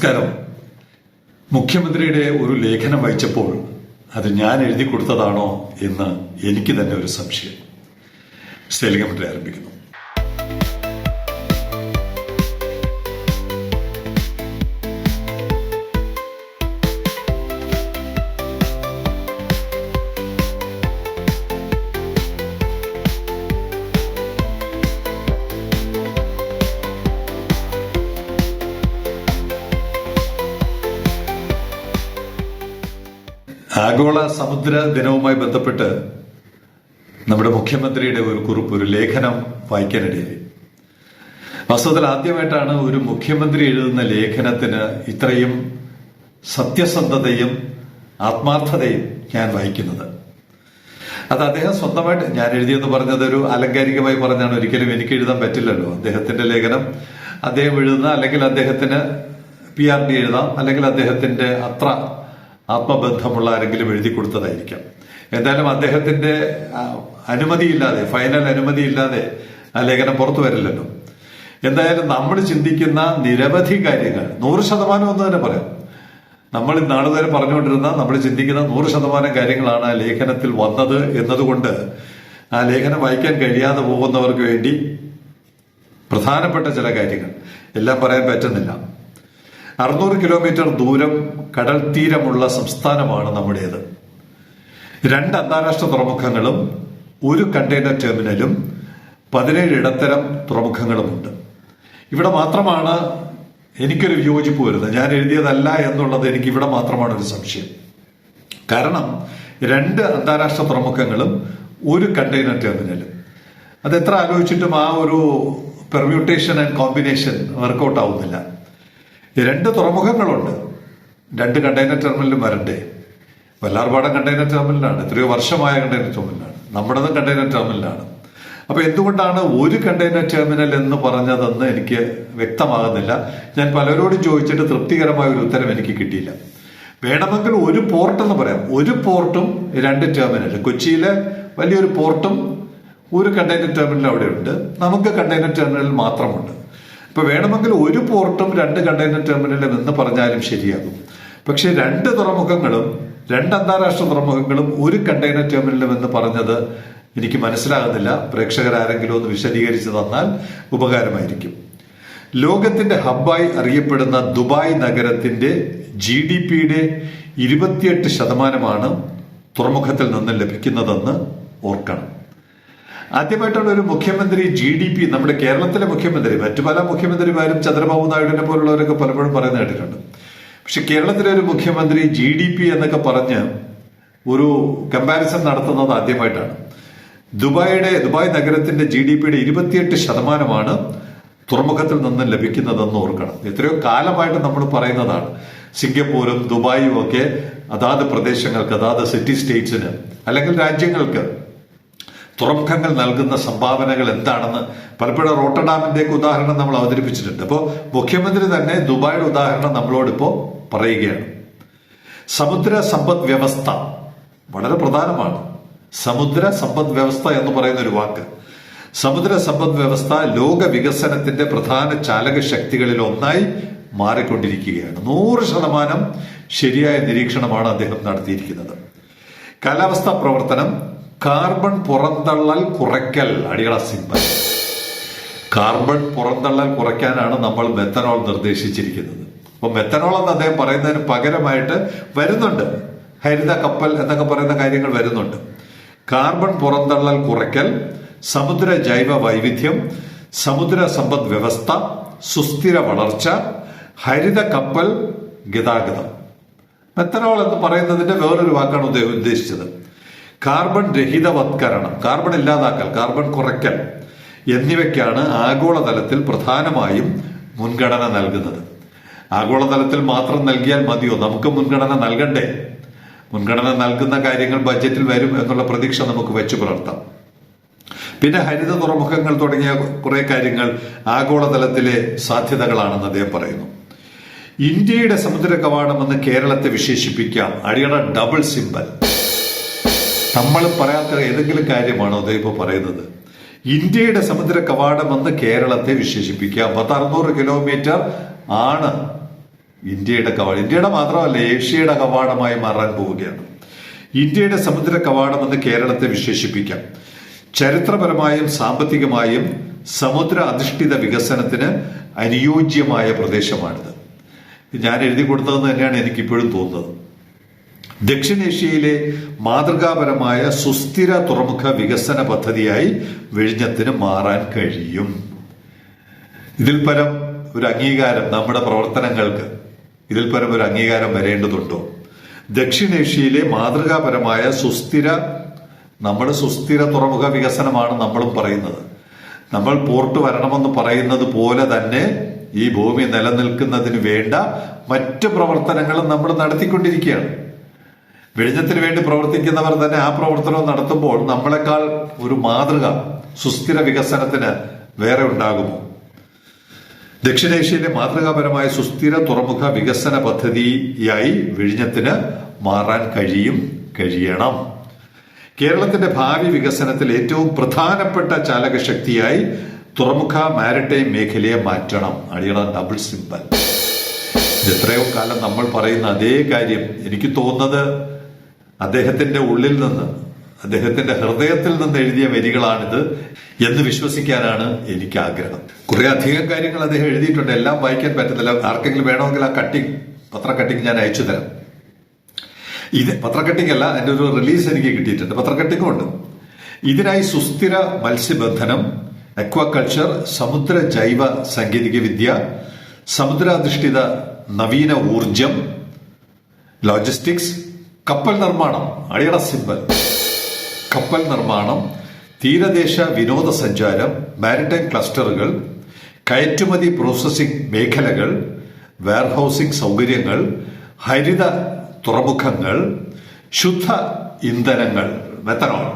നമസ്കാരം. മുഖ്യമന്ത്രിയുടെ ഒരു ലേഖനം വായിച്ചപ്പോൾ അത് ഞാൻ എഴുതി കൊടുത്തതാണോ എന്ന് എനിക്ക് തന്നെ ഒരു സംശയം. സ്റ്റൈലിംഗ് കമന്ററി ആരംഭിക്കുന്നു. ആഗോള സമുദ്ര ദിനവുമായി ബന്ധപ്പെട്ട് നമ്മുടെ മുഖ്യമന്ത്രിയുടെ ഒരു കുറിപ്പ്, ഒരു ലേഖനം വായിക്കാനിടയായി. വാസ്തവത്തിൽ ആദ്യമായിട്ടാണ് ഒരു മുഖ്യമന്ത്രി എഴുതുന്ന ലേഖനത്തിന് ഇത്രയും സത്യസന്ധതയും ആത്മാർത്ഥതയും ഞാൻ വായിക്കുന്നത്. അത് അദ്ദേഹം സ്വന്തമായിട്ട് ഞാൻ എഴുതിയെന്ന് പറഞ്ഞത് ഒരു ആലങ്കാരികമായി പറഞ്ഞാണ്. ഒരിക്കലും എനിക്ക് എഴുതാൻ പറ്റില്ലല്ലോ. അദ്ദേഹത്തിന്റെ ലേഖനം അദ്ദേഹം എഴുതുന്ന, അല്ലെങ്കിൽ അദ്ദേഹത്തിന് PRD എഴുതാം, അല്ലെങ്കിൽ അദ്ദേഹത്തിന്റെ അത്ര ആത്മബന്ധമുള്ള ആരെങ്കിലും എഴുതി കൊടുത്തതായിരിക്കാം. എന്തായാലും അദ്ദേഹത്തിന്റെ അനുമതിയില്ലാതെ, ഫൈനൽ അനുമതിയില്ലാതെ ആ ലേഖനം പുറത്തു വരില്ലല്ലോ. എന്തായാലും നമ്മൾ ചിന്തിക്കുന്ന നിരവധി കാര്യങ്ങൾ 100% എന്ന് തന്നെ പറയാം. നമ്മൾ നാളെ വരെ പറഞ്ഞുകൊണ്ടിരുന്ന, നമ്മൾ ചിന്തിക്കുന്ന 100% കാര്യങ്ങളാണ് ആ ലേഖനത്തിൽ വന്നത് എന്നതുകൊണ്ട് ആ ലേഖനം വായിക്കാൻ കഴിയാതെ പോകുന്നവർക്ക് വേണ്ടി പ്രധാനപ്പെട്ട ചില കാര്യങ്ങൾ എല്ലാം പറയാൻ പറ്റുന്നില്ല. 600 കിലോമീറ്റർ ദൂരം കടൽ തീരമുള്ള സംസ്ഥാനമാണ് നമ്മുടേത്. 2 അന്താരാഷ്ട്ര തുറമുഖങ്ങളും 1 കണ്ടെയ്നർ ടെർമിനലും 17 ഇടത്തരം തുറമുഖങ്ങളുമുണ്ട്. ഇവിടെ മാത്രമാണ് എനിക്കൊരു വിയോജിപ്പ് വരുന്നത്. ഞാൻ എഴുതിയതല്ല എന്നുള്ളത് എനിക്ക് ഇവിടെ മാത്രമാണ് ഒരു സംശയം. കാരണം 2 അന്താരാഷ്ട്ര തുറമുഖങ്ങളും 1 കണ്ടെയ്നർ ടെർമിനലും, അത് എത്ര ആലോചിച്ചിട്ടും ആ ഒരു പെർമ്യൂട്ടേഷൻ ആൻഡ് കോമ്പിനേഷൻ വർക്കൗട്ട് ആവുന്നില്ല. 2 തുറമുഖങ്ങളുണ്ട്, 2 കണ്ടെയ്നർ ടെർമിനലും വരണ്ടേ? വല്ലാർപാടം കണ്ടെയ്നർ ടെർമിനലാണ്, എത്രയോ വർഷമായ കണ്ടെയ്നർ ടെർമിനലാണ്. നമ്മുടേതും കണ്ടെയ്നർ ടെർമിനലാണ്. അപ്പൊ എന്തുകൊണ്ടാണ് 1 കണ്ടെയ്നർ ടെർമിനൽ എന്ന് പറഞ്ഞതെന്ന് എനിക്ക് വ്യക്തമാകുന്നില്ല. ഞാൻ പലരോടും ചോദിച്ചിട്ട് തൃപ്തികരമായ ഒരു ഉത്തരം എനിക്ക് കിട്ടിയില്ല. വേണമെങ്കിൽ 1 പോർട്ട് എന്ന് പറയാം. 1 പോർട്ടും 2 ടെർമിനൽ. കൊച്ചിയിലെ വലിയൊരു പോർട്ടും 1 കണ്ടെയ്നർ ടെർമിനൽ അവിടെയുണ്ട്. നമുക്ക് കണ്ടെയ്നർ ടെർമിനൽ മാത്രമുണ്ട്. ഇപ്പൊ വേണമെങ്കിൽ 1 പോർട്ടും 2 കണ്ടെയ്നർ ടെർമിനലും എന്ന് പറഞ്ഞാലും ശരിയാകും. പക്ഷെ 2 തുറമുഖങ്ങളും 2 അന്താരാഷ്ട്ര തുറമുഖങ്ങളും 1 കണ്ടെയ്നർ ടെർമിനലും എന്ന് പറഞ്ഞത് എനിക്ക് മനസ്സിലാകുന്നില്ല. പ്രേക്ഷകരാരെങ്കിലും ഒന്ന് വിശദീകരിച്ചു തന്നാൽ ഉപകാരമായിരിക്കും. ലോകത്തിന്റെ ഹബ്ബായി അറിയപ്പെടുന്ന ദുബായ് നഗരത്തിന്റെ GDPയുടെ 28% തുറമുഖത്തിൽ നിന്ന് ലഭിക്കുന്നതെന്ന് ഓർക്കണം. ആദ്യമായിട്ടാണ് ഒരു മുഖ്യമന്ത്രി GDP, നമ്മുടെ കേരളത്തിലെ മുഖ്യമന്ത്രി, മറ്റു പല മുഖ്യമന്ത്രിമാരും ചന്ദ്രബാബു നായിഡുവിനെ പോലുള്ളവരൊക്കെ പലപ്പോഴും പറയുന്ന കേട്ടിട്ടുണ്ട്. പക്ഷെ കേരളത്തിലെ ഒരു മുഖ്യമന്ത്രി GDP എന്നൊക്കെ പറഞ്ഞ് ഒരു കമ്പാരിസൺ നടത്തുന്നത് ആദ്യമായിട്ടാണ്. ദുബായ് നഗരത്തിന്റെ GDPയുടെ 28% തുറമുഖത്തിൽ നിന്ന് ലഭിക്കുന്നതെന്ന് ഓർക്കണം. എത്രയോ കാലമായിട്ട് നമ്മൾ പറയുന്നതാണ്. സിംഗപ്പൂരും ദുബായും ഒക്കെ അതാത് പ്രദേശങ്ങൾക്ക്, അതാത് സിറ്റി സ്റ്റേറ്റ്സിന് അല്ലെങ്കിൽ രാജ്യങ്ങൾക്ക് തുറമുഖങ്ങൾ നൽകുന്ന സംഭാവനകൾ എന്താണെന്ന് പലപ്പോഴും റോട്ടർഡാമിന്റെയൊക്കെ ഉദാഹരണം നമ്മൾ അവതരിപ്പിച്ചിട്ടുണ്ട്. അപ്പോൾ മുഖ്യമന്ത്രി തന്നെ ദുബായുടെ ഉദാഹരണം നമ്മളോടിപ്പോ പറയുകയാണ്. സമുദ്ര സമ്പദ് വ്യവസ്ഥ വളരെ പ്രധാനമാണ്. സമുദ്ര സമ്പദ് വ്യവസ്ഥ എന്ന് പറയുന്ന ഒരു വാക്ക്. സമുദ്ര സമ്പദ് വ്യവസ്ഥ ലോക വികസനത്തിന്റെ പ്രധാന ചാലക ശക്തികളിൽ ഒന്നായി മാറിക്കൊണ്ടിരിക്കുകയാണ്. 100% ശരിയായ നിരീക്ഷണമാണ് അദ്ദേഹം നടത്തിയിരിക്കുന്നത്. കാലാവസ്ഥാ പ്രവർത്തനം, കാർബൺ പുറന്തള്ളൽ കുറയ്ക്കൽ, അടിയറ സിമ്പൽ. കാർബൺ പുറന്തള്ളൽ കുറയ്ക്കാനാണ് നമ്മൾ മെത്തനോൾ നിർദ്ദേശിച്ചിരിക്കുന്നത്. അപ്പൊ മെത്തനോൾ എന്ന് അദ്ദേഹം പറയുന്നതിന് പകരമായിട്ട് വരുന്നുണ്ട്, ഹരിത കപ്പൽ എന്നൊക്കെ പറയുന്ന കാര്യങ്ങൾ വരുന്നുണ്ട്. കാർബൺ പുറന്തള്ളൽ കുറയ്ക്കൽ, സമുദ്ര ജൈവ വൈവിധ്യം, സമുദ്ര സമ്പദ് വ്യവസ്ഥ, സുസ്ഥിര വളർച്ച, ഹരിത കപ്പൽ ഗതാഗതം. മെത്തനോൾ എന്ന് പറയുന്നതിന്റെ വേറൊരു വാക്കാണ് അദ്ദേഹം ഉദ്ദേശിച്ചത്. കാർബൺ രഹിതവത്കരണം, കാർബൺ ഇല്ലാതാക്കൽ, കാർബൺ കുറയ്ക്കൽ എന്നിവയ്ക്കാണ് ആഗോളതലത്തിൽ പ്രധാനമായും മുൻഗണന നൽകുന്നത്. ആഗോളതലത്തിൽ മാത്രം നൽകിയാൽ മതിയോ? നമുക്ക് മുൻഗണന നൽകണ്ടേ? മുൻഗണന നൽകുന്ന കാര്യങ്ങൾ ബജറ്റിൽ വരും എന്നുള്ള പ്രതീക്ഷ നമുക്ക് വെച്ചു പുലർത്താം. പിന്നെ ഹരിത തുറമുഖങ്ങൾ തുടങ്ങിയ കുറെ കാര്യങ്ങൾ ആഗോളതലത്തിലെ സാധ്യതകളാണെന്ന് അദ്ദേഹം പറയുന്നു. ഇന്ത്യയുടെ സമുദ്ര കവാടമെന്ന് കേരളത്തെ വിശേഷിപ്പിക്കാം, അടിയറ ഡബിൾ സിമ്പൽ. നമ്മൾ പറയാത്ത ഏതെങ്കിലും കാര്യമാണോ അദ്ദേഹം ഇപ്പോൾ പറയുന്നത്? ഇന്ത്യയുടെ സമുദ്ര കവാടമെന്ന് കേരളത്തെ വിശേഷിപ്പിക്കാം. 600 കിലോമീറ്റർ ആണ് ഇന്ത്യയുടെ മാത്രമല്ല ഏഷ്യയുടെ കവാടമായി മാറാൻ പോവുകയാണ്. ഇന്ത്യയുടെ സമുദ്ര കവാടമെന്ന് കേരളത്തെ വിശേഷിപ്പിക്കാം. ചരിത്രപരമായും സാമ്പത്തികമായും സമുദ്ര അധിഷ്ഠിത വികസനത്തിന് അനുയോജ്യമായ പ്രദേശമാണിത്. ഞാൻ എഴുതി കൊടുത്തതെന്ന് തന്നെയാണ് എനിക്കിപ്പോഴും തോന്നുന്നത്. ദക്ഷിണേഷ്യയിലെ മാതൃകാപരമായ സുസ്ഥിര തുറമുഖ വികസന പദ്ധതിയായി വിഴിഞ്ഞത്തിന് മാറാൻ കഴിയും. ഇതിൽ പരം ഒരു അംഗീകാരം നമ്മുടെ പ്രവർത്തനങ്ങൾക്ക് ഇതിൽ പരം ഒരു അംഗീകാരം വരേണ്ടതുണ്ടോ? ദക്ഷിണേഷ്യയിലെ മാതൃകാപരമായ നമ്മുടെ സുസ്ഥിര തുറമുഖ വികസനമാണ് നമ്മളും പറയുന്നത്. നമ്മൾ പോർട്ട് വരണമെന്ന് പറയുന്നത് പോലെ തന്നെ ഈ ഭൂമി നിലനിൽക്കുന്നതിന് വേണ്ട മറ്റ് പ്രവർത്തനങ്ങളും നമ്മൾ നടത്തിക്കൊണ്ടിരിക്കുകയാണ്. വിഴിഞ്ഞത്തിന് വേണ്ടി പ്രവർത്തിക്കുന്നവർ തന്നെ ആ പ്രവർത്തനം നടത്തുമ്പോൾ നമ്മളെക്കാൾ ഒരു മാതൃക സുസ്ഥിര വികസനത്തിന് വേറെ ഉണ്ടാകുമോ? ദക്ഷിണേഷ്യയിലെ മാതൃകാപരമായ സുസ്ഥിര തുറമുഖ വികസന പദ്ധതിയായി വിഴിഞ്ഞത്തിന് മാറാൻ കഴിയണം. കേരളത്തിന്റെ ഭാവി വികസനത്തിൽ ഏറ്റവും പ്രധാനപ്പെട്ട ചാലകശക്തിയായി തുറമുഖ മാരിടൈം മേഖലയെ മാറ്റണം. അടിയണം ഡബിൾ സിമ്പൽ. എത്രയോ കാലം നമ്മൾ പറയുന്ന അതേ കാര്യം എനിക്ക് തോന്നുന്നത് അദ്ദേഹത്തിന്റെ ഉള്ളിൽ നിന്ന്, അദ്ദേഹത്തിന്റെ ഹൃദയത്തിൽ നിന്ന് എഴുതിയ വരികളാണിത് എന്ന് വിശ്വസിക്കാനാണ് എനിക്ക് ആഗ്രഹം. കുറെ അധികം കാര്യങ്ങൾ അദ്ദേഹം എഴുതിയിട്ടുണ്ട്. എല്ലാം വായിക്കാൻ പറ്റുന്നില്ല. ആർക്കെങ്കിലും വേണമെങ്കിൽ ആ പത്ര കട്ടിങ് ഞാൻ അയച്ചു തരാം. ഇത് പത്ര കട്ടിങ് അല്ല, അതിന്റെ ഒരു റിലീസ് എനിക്ക് കിട്ടിയിട്ടുണ്ട്. പത്ര കട്ടിങ്ങും ഉണ്ട്. ഇതിനായി സുസ്ഥിര മത്സ്യബന്ധനം, അക്വാകൾച്ചർ, സമുദ്ര ജൈവ സാങ്കേതിക വിദ്യ, സമുദ്രാധിഷ്ഠിത നവീന ഊർജം, ലോജിസ്റ്റിക്സ്, കപ്പൽ നിർമ്മാണം, അടിയട സിമ്പൽ, കപ്പൽ നിർമ്മാണം, തീരദേശ വിനോദസഞ്ചാരം, മാരിടൈം ക്ലസ്റ്ററുകൾ, കയറ്റുമതി പ്രോസസ്സിംഗ് മേഖലകൾ, വെയർഹൌസിംഗ് സൗകര്യങ്ങൾ, ഹരിത തുറമുഖങ്ങൾ, ശുദ്ധ ഇന്ധനങ്ങൾ, മെത്തനോൾ.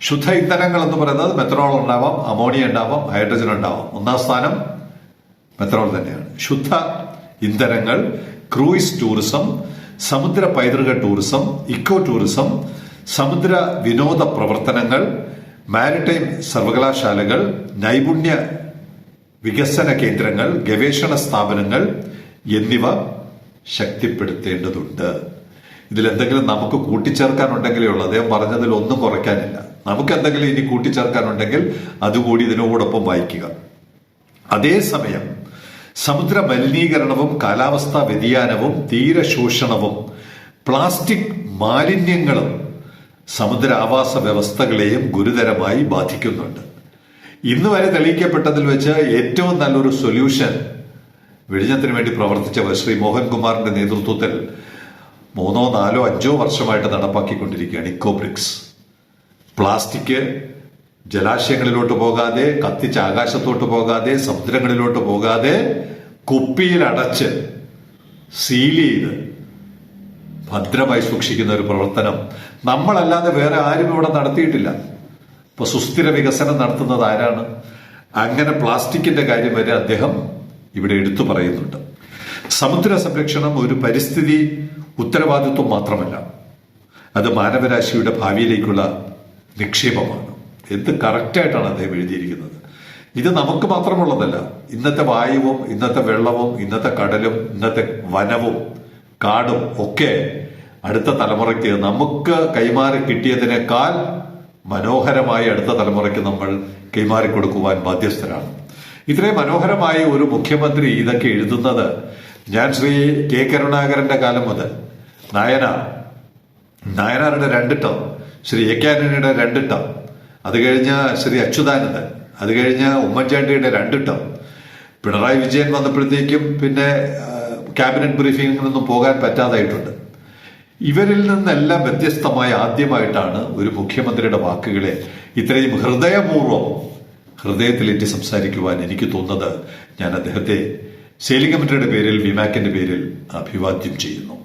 ശുദ്ധ ഇന്ധനങ്ങൾ എന്ന് പറയുന്നത് മെത്തനോൾ ഉണ്ടാവാം, അമോണിയ ഉണ്ടാവാം, ഹൈഡ്രജൻ ഉണ്ടാവാം. ഒന്നാം സ്ഥാനം മെത്തനോൾ തന്നെയാണ്. ശുദ്ധ ഇന്ധനങ്ങൾ, ക്രൂയിസ് ടൂറിസം, സമുദ്ര പൈതൃക ടൂറിസം, ഇക്കോ ടൂറിസം, സമുദ്ര വിനോദ പ്രവർത്തനങ്ങൾ, മാരിടൈം സർവകലാശാലകൾ, നൈപുണ്യ വികസന കേന്ദ്രങ്ങൾ, ഗവേഷണ സ്ഥാപനങ്ങൾ എന്നിവ ശക്തിപ്പെടുത്തേണ്ടതുണ്ട്. ഇതിലെന്തെങ്കിലും നമുക്ക് കൂട്ടിച്ചേർക്കാനുണ്ടെങ്കിലേ ഉള്ളൂ. അദ്ദേഹം പറഞ്ഞതിൽ ഒന്നും കുറയ്ക്കാനില്ല. നമുക്ക് എന്തെങ്കിലും ഇനി കൂട്ടിച്ചേർക്കാനുണ്ടെങ്കിൽ അതുകൂടി ഇതിനോടൊപ്പം വായിക്കുക. അതേസമയം സമുദ്ര മലിനീകരണവും കാലാവസ്ഥാ വ്യതിയാനവും തീരശോഷണവും പ്ലാസ്റ്റിക് മാലിന്യങ്ങളും സമുദ്ര ആവാസ വ്യവസ്ഥകളെയും ഗുരുതരമായി ബാധിക്കുന്നുണ്ട്. ഇന്ന് വരെ തെളിയിക്കപ്പെട്ടതിൽ വെച്ച് ഏറ്റവും നല്ലൊരു സൊല്യൂഷൻ വിഴിഞ്ഞത്തിന് വേണ്ടി പ്രവർത്തിച്ച ശ്രീ മോഹൻകുമാറിന്റെ നേതൃത്വത്തിൽ 3, 4, 5 വർഷമായിട്ട് നടപ്പാക്കിക്കൊണ്ടിരിക്കുകയാണ് ഇക്കോബ്രിക്സ്. പ്ലാസ്റ്റിക് ജലാശയങ്ങളിലോട്ട് പോകാതെ, കത്തിച്ച് ആകാശത്തോട്ട് പോകാതെ, സമുദ്രങ്ങളിലോട്ട് പോകാതെ കുപ്പിയിൽ അടച്ച് സീൽ ചെയ്ത് ഭദ്രമായി സൂക്ഷിക്കുന്ന ഒരു പ്രവർത്തനം നമ്മളല്ലാതെ വേറെ ആരും ഇവിടെ നടത്തിയിട്ടില്ല. ഇപ്പൊ സുസ്ഥിര വികസനം നടത്തുന്നത് ആരാണ്? അങ്ങനെ പ്ലാസ്റ്റിക്കിന്റെ കാര്യം വരെ അദ്ദേഹം ഇവിടെ എടുത്തു പറയുന്നുണ്ട്. സമുദ്ര സംരക്ഷണം ഒരു പരിസ്ഥിതി ഉത്തരവാദിത്വം മാത്രമല്ല, അത് മാനവരാശിയുടെ ഭാവിയിലേക്കുള്ള നിക്ഷേപമാണ്. എന്ത് കറക്റ്റായിട്ടാണ് അദ്ദേഹം എഴുതിയിരിക്കുന്നത്. ഇത് നമുക്ക് മാത്രമുള്ളതല്ല. ഇന്നത്തെ വായുവും ഇന്നത്തെ വെള്ളവും ഇന്നത്തെ കടലും ഇന്നത്തെ വനവും കാടും ഒക്കെ അടുത്ത തലമുറയ്ക്ക് നമുക്ക് കൈമാറി കിട്ടിയതിനേക്കാൾ മനോഹരമായി അടുത്ത തലമുറയ്ക്ക് നമ്മൾ കൈമാറിക്കൊടുക്കുവാൻ ബാധ്യസ്ഥരാണ്. ഇത്രയും മനോഹരമായി ഒരു മുഖ്യമന്ത്രി ഇതൊക്കെ എഴുതുന്നത് ഞാൻ ശ്രീ കെ കരുണാകരന്റെ കാലം മുതൽ നായനാരുടെ 2 ടേം, ശ്രീ എ കെ ആന്റണിയുടെ 2 ടേം, അത് കഴിഞ്ഞ ശ്രീ അച്യുതാനന്ദൻ, അത് കഴിഞ്ഞ ഉമ്മൻചാണ്ടിയുടെ 2 ടേം, പിണറായി വിജയൻ വന്നപ്പോഴത്തേക്കും പിന്നെ ക്യാബിനറ്റ് ബ്രീഫിംഗിനൊന്നും പോകാൻ പറ്റാതായിട്ടുണ്ട്. ഇവരിൽ നിന്നെല്ലാം വ്യത്യസ്തമായി ആദ്യമായിട്ടാണ് ഒരു മുഖ്യമന്ത്രിയുടെ വാക്കുകളെ ഇത്രയും ഹൃദയത്തിലേറ്റി സംസാരിക്കുവാൻ എനിക്ക് തോന്നുന്നത്. ഞാൻ അദ്ദേഹത്തെ സെയിലിംഗ് കമ്മിറ്റിയുടെ പേരിൽ, വിമാക്കിന്റെ പേരിൽ അഭിവാദ്യം ചെയ്യുന്നു.